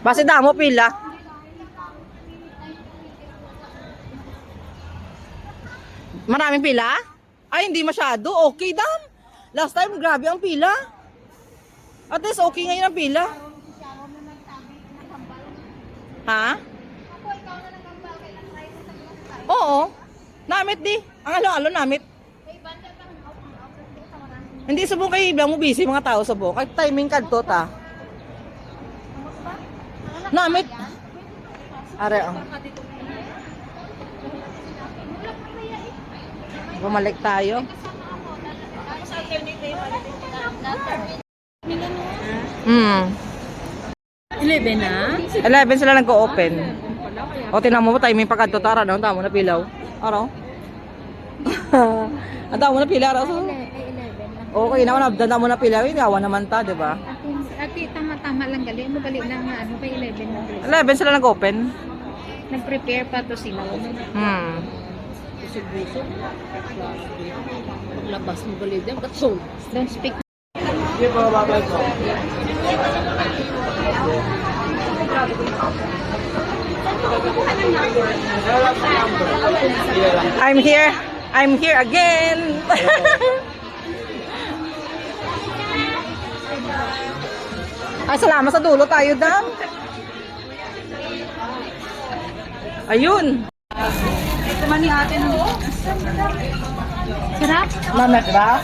Base damo pila. Maraming pila? Ay, hindi masyado. Okay, dam. Last time, grabe ang pila. At least, okay ngayon ang pila. Ha? Oo. Namit di. Ang alo-alo namit. Hindi subong kay iblang mo busy mga tao subong. Kahit timing kadto ta. Namit. Are ang. Bumalik tayo. Hmm. 11 na? 11 sila nag-open. O, tinan mo timing pagkadto tara no, tamo na pilaw. Araw. Ang tamo na pilaw araw. Okay na nabdanda mo na pilaw, awa naman ta, 'di ba? Ati tama-tama lang gali. Ano gali lang nga ano kay 11 na. 11 sila nag-open. Nag-prepare pa to sila. Busog-busog. Paglabas mo gali din, katso. Don't speak. I'm here again. Ay, salamat sa dulo tayo, dam. Ayun. Sarap. Mamet ba?